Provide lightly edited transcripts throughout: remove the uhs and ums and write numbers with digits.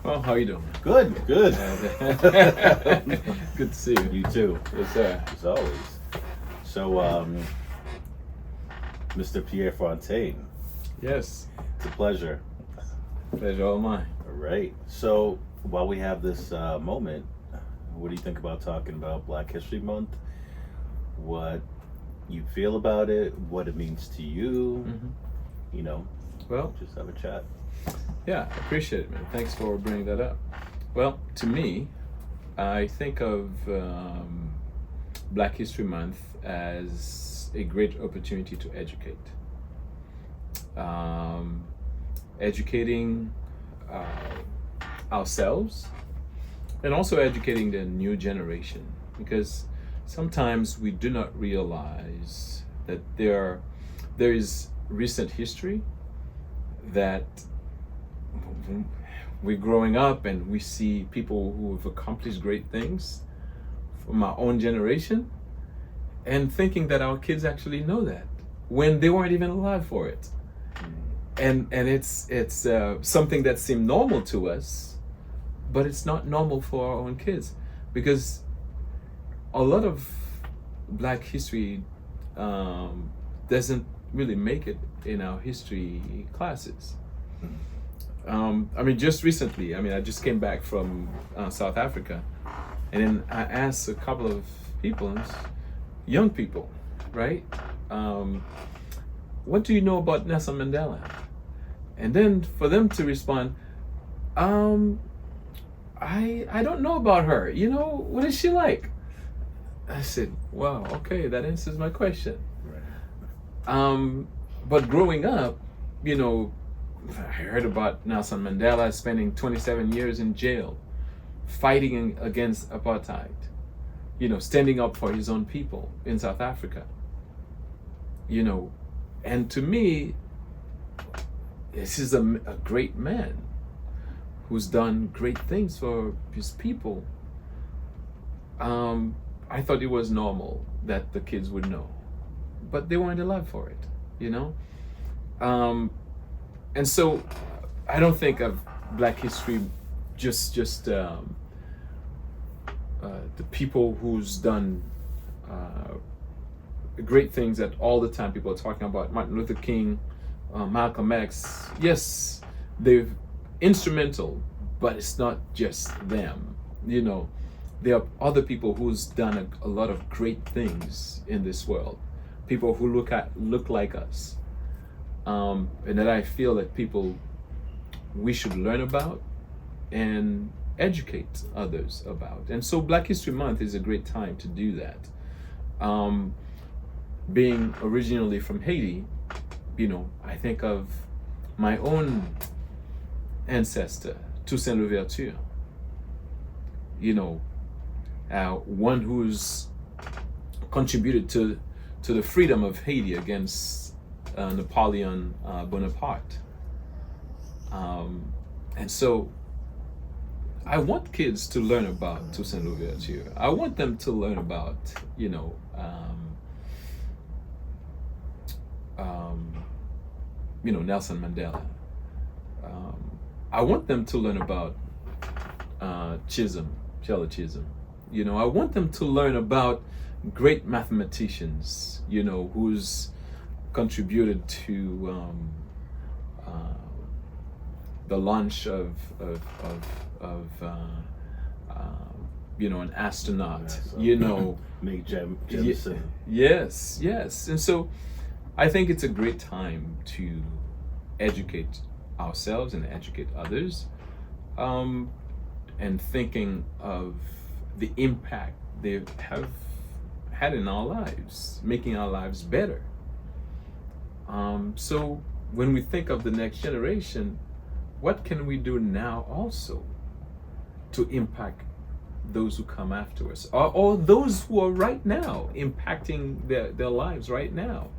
Well, how you doing? Good, good. Good to see you. You too, Yes, sir. as always. So, Mr. Pierre Fontaine, Yes. it's a pleasure. Pleasure all mine. All right. So, while we have this moment, what do you think about talking about Black History Month? What you feel about it? What it means to you? You know, Well, just have a chat. yeah, I appreciate it, man. Thanks for bringing that up. Well, to me, I think of Black History Month as a great opportunity to educate. Educating ourselves and also educating the new generation, because sometimes we do not realize that there is recent history that we're growing up and we see people who have accomplished great things from our own generation and thinking that our kids actually know that when they weren't even alive for it. And it's something that seemed normal to us, but it's not normal for our own kids, because a lot of Black history doesn't really make it in our history classes. I mean, just recently, I just came back from South Africa, and then I asked a couple of people, young people, right? What do you know about Nelson Mandela? And then for them to respond, I don't know about her. You know, what is she like? I said, wow, okay, that answers my question. Right. But growing up, you know, I heard about Nelson Mandela spending 27 years in jail, fighting against apartheid, you know, standing up for his own people in South Africa. You know, and to me, this is a great man who's done great things for his people. I thought it was normal that the kids would know, but they weren't alive for it, you know? And so I don't think of Black history just the people who's done great things that all the time people are talking about. Martin Luther King, Malcolm X. Yes, they're instrumental, but it's not just them. You know, there are other people who's done a lot of great things in this world. People who look like us, and that I feel that we should learn about and educate others about. And so Black History Month is a great time to do that. Being originally from Haiti, you know, I think of my own ancestor, Toussaint Louverture. You know, one who's contributed to the freedom of Haiti against Napoleon Bonaparte. And so I want kids to learn about Toussaint Louverture. I want them to learn about, you know, Nelson Mandela. I want them to learn about Sheila Chisholm. You know, I want them to learn about great mathematicians, you know, who's contributed to the launch of you know, an astronaut, you know. Meg Jemison. Yes. And so I think it's a great time to educate ourselves and educate others, and thinking of the impact they have had in our lives, making our lives better. So when we think of the next generation, what can we do now also to impact those who come after us, or those who are right now impacting their lives right now?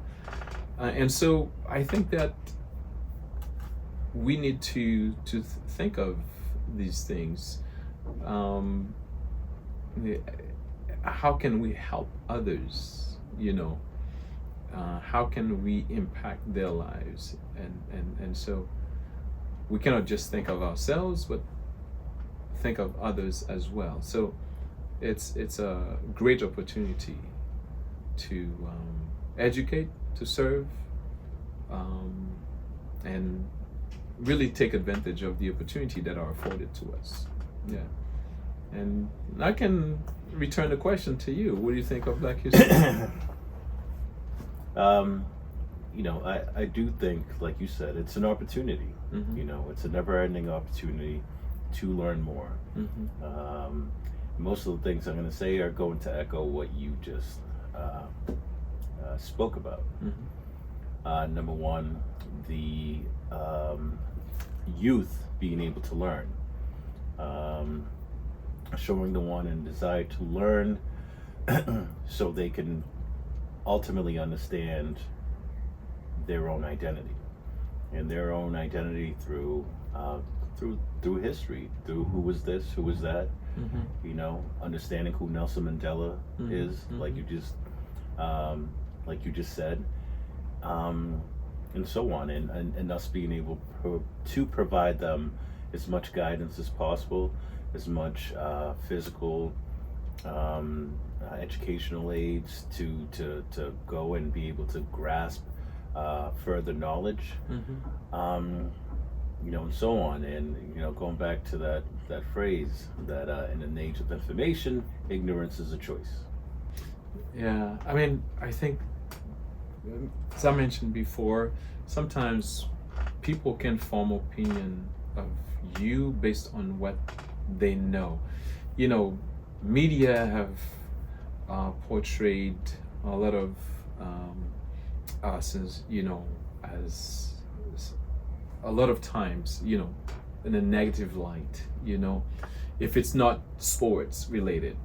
And so I think that we need to think of these things. How can we help others, you know? How can we impact their lives? And so we cannot just think of ourselves, but think of others as well. So it's a great opportunity to educate, to serve, and really take advantage of the opportunity that are afforded to us. Yeah. And I can return the question to you. What do you think of Black History? I do think, like you said, it's an opportunity. Mm-hmm. It's a never-ending opportunity to learn more. Mm-hmm. Most of the things I'm going to say are going to echo what you just spoke about. Mm-hmm. Number one, the youth being able to learn, showing the want and desire to learn, so they can ultimately understand their own identity, and their own identity through history, through who was this, who was that. Mm-hmm. Understanding who Nelson Mandela Mm-hmm. is, Mm-hmm. like you just said, and so on, and us being able to provide them as much guidance as possible, as much physical, educational aids to go and be able to grasp further knowledge, Mm-hmm. And so on, and going back to that phrase that in an age of information, ignorance is a choice. Yeah, I mean, I think, as I mentioned before, sometimes people can form opinion of you based on what they know. Media have portrayed a lot of us as a lot of times, in a negative light. If it's not sports related,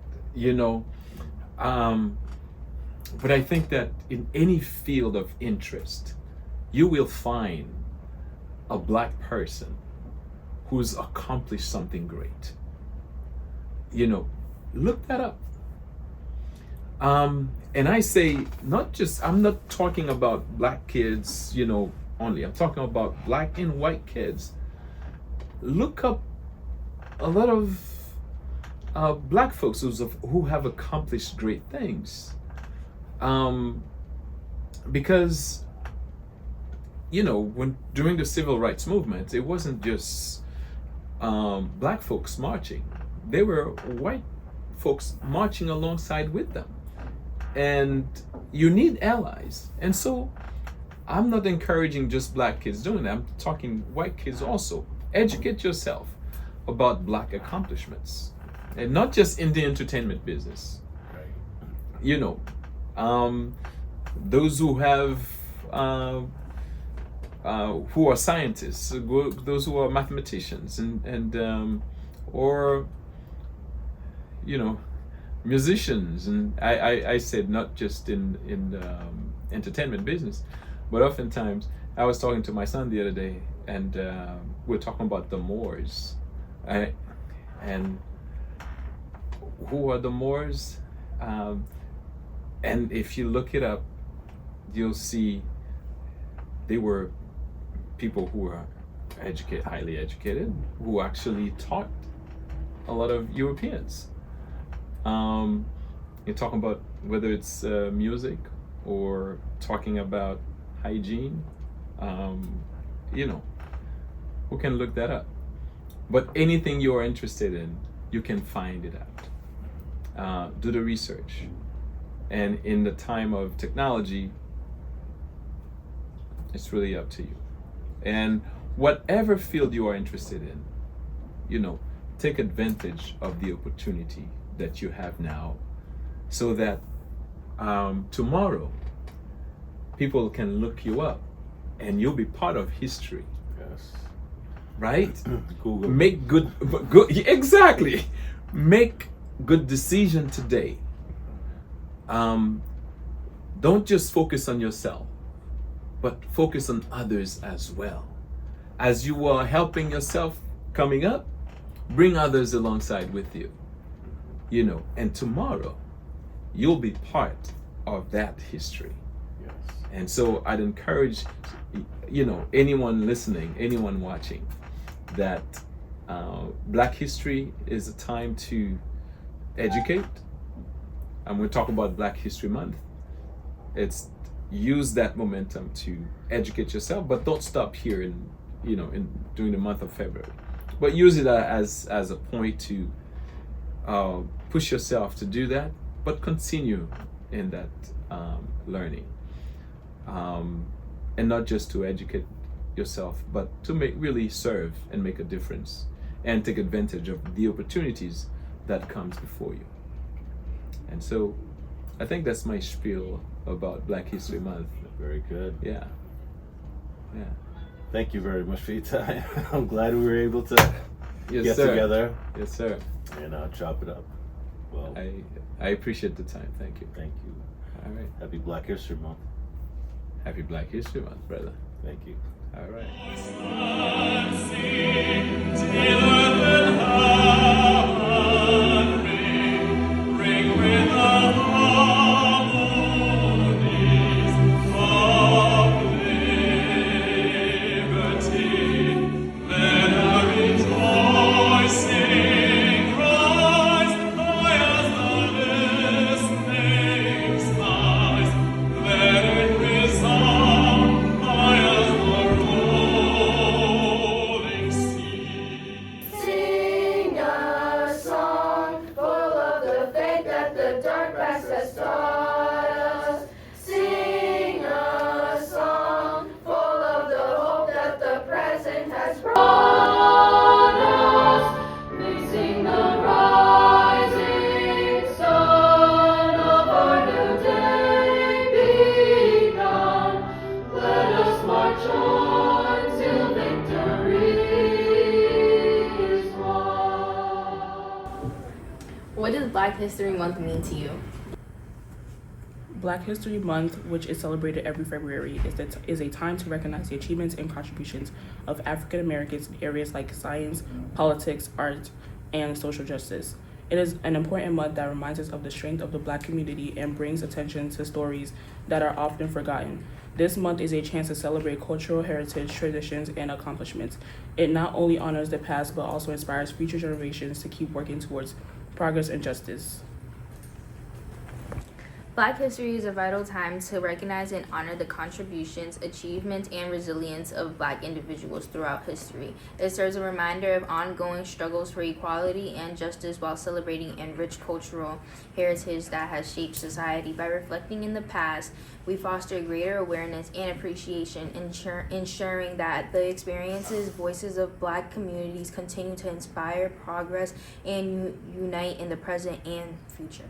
but I think that in any field of interest, you will find a Black person who's accomplished something great. Look that up. And I say, I'm not talking about Black kids, only. I'm talking about Black and white kids. Look up a lot of Black folks who have accomplished great things. Because, when during the civil rights movement, it wasn't just Black folks marching. There were white folks marching alongside with them. And you need allies. And so I'm not encouraging just Black kids doing that. I'm talking white kids also. Educate yourself about Black accomplishments, and not just in the entertainment business. Right. Those who have who are scientists, those who are mathematicians, and or musicians. And I said not just in entertainment business, but oftentimes I was talking to my son the other day, and we're talking about the Moors, and who are the Moors? And if you look it up, you'll see they were people who were highly educated, who actually taught a lot of Europeans. You're talking about whether it's music or talking about hygiene. Who can look that up? But anything you're interested in, you can find it out. Do the research. And in the time of technology, it's really up to you. And whatever field you are interested in, take advantage of the opportunity that you have now, so that tomorrow people can look you up and you'll be part of history. Yes. Right? Google. Make good exactly. Make good decision today. Don't just focus on yourself, but focus on others as well. As you are helping yourself coming up, bring others alongside with you. And tomorrow you'll be part of that history. Yes. And so I'd encourage anyone listening, anyone watching, that Black History is a time to educate. And we're talking about Black History Month. It's use that momentum to educate yourself, but don't stop here in during the month of February. But use it as a point to push yourself to do that, but continue in that learning, and not just to educate yourself, but to really serve and make a difference and take advantage of the opportunities that comes before you. And so I think that's my spiel about Black History Month. Very good. Yeah. Thank you very much for your time. I'm glad we were able to Yes, get sir. together Yes, sir. and chop it up. Well, I appreciate the time. Thank you. thank you. All right. Happy Black History Month. Happy Black History Month, brother. Thank you. All right. Sing a song full of the faith that the dark past has taught us. Sing a song full of the hope that the present has brought us. We sing the rising sun of our new day begun. Let us march on till victory is won. What does Black History Month mean to you? Black History Month, which is celebrated every February, is a time to recognize the achievements and contributions of African Americans in areas like science, politics, art, and social justice. It is an important month that reminds us of the strength of the Black community and brings attention to stories that are often forgotten. This month is a chance to celebrate cultural heritage, traditions, and accomplishments. It not only honors the past, but also inspires future generations to keep working towards progress and justice. Black history is a vital time to recognize and honor the contributions, achievements, and resilience of Black individuals throughout history. It serves a reminder of ongoing struggles for equality and justice while celebrating and rich cultural heritage that has shaped society. By reflecting in the past, we foster greater awareness and appreciation, ensuring that the experiences, voices of Black communities continue to inspire progress and unite in the present and future.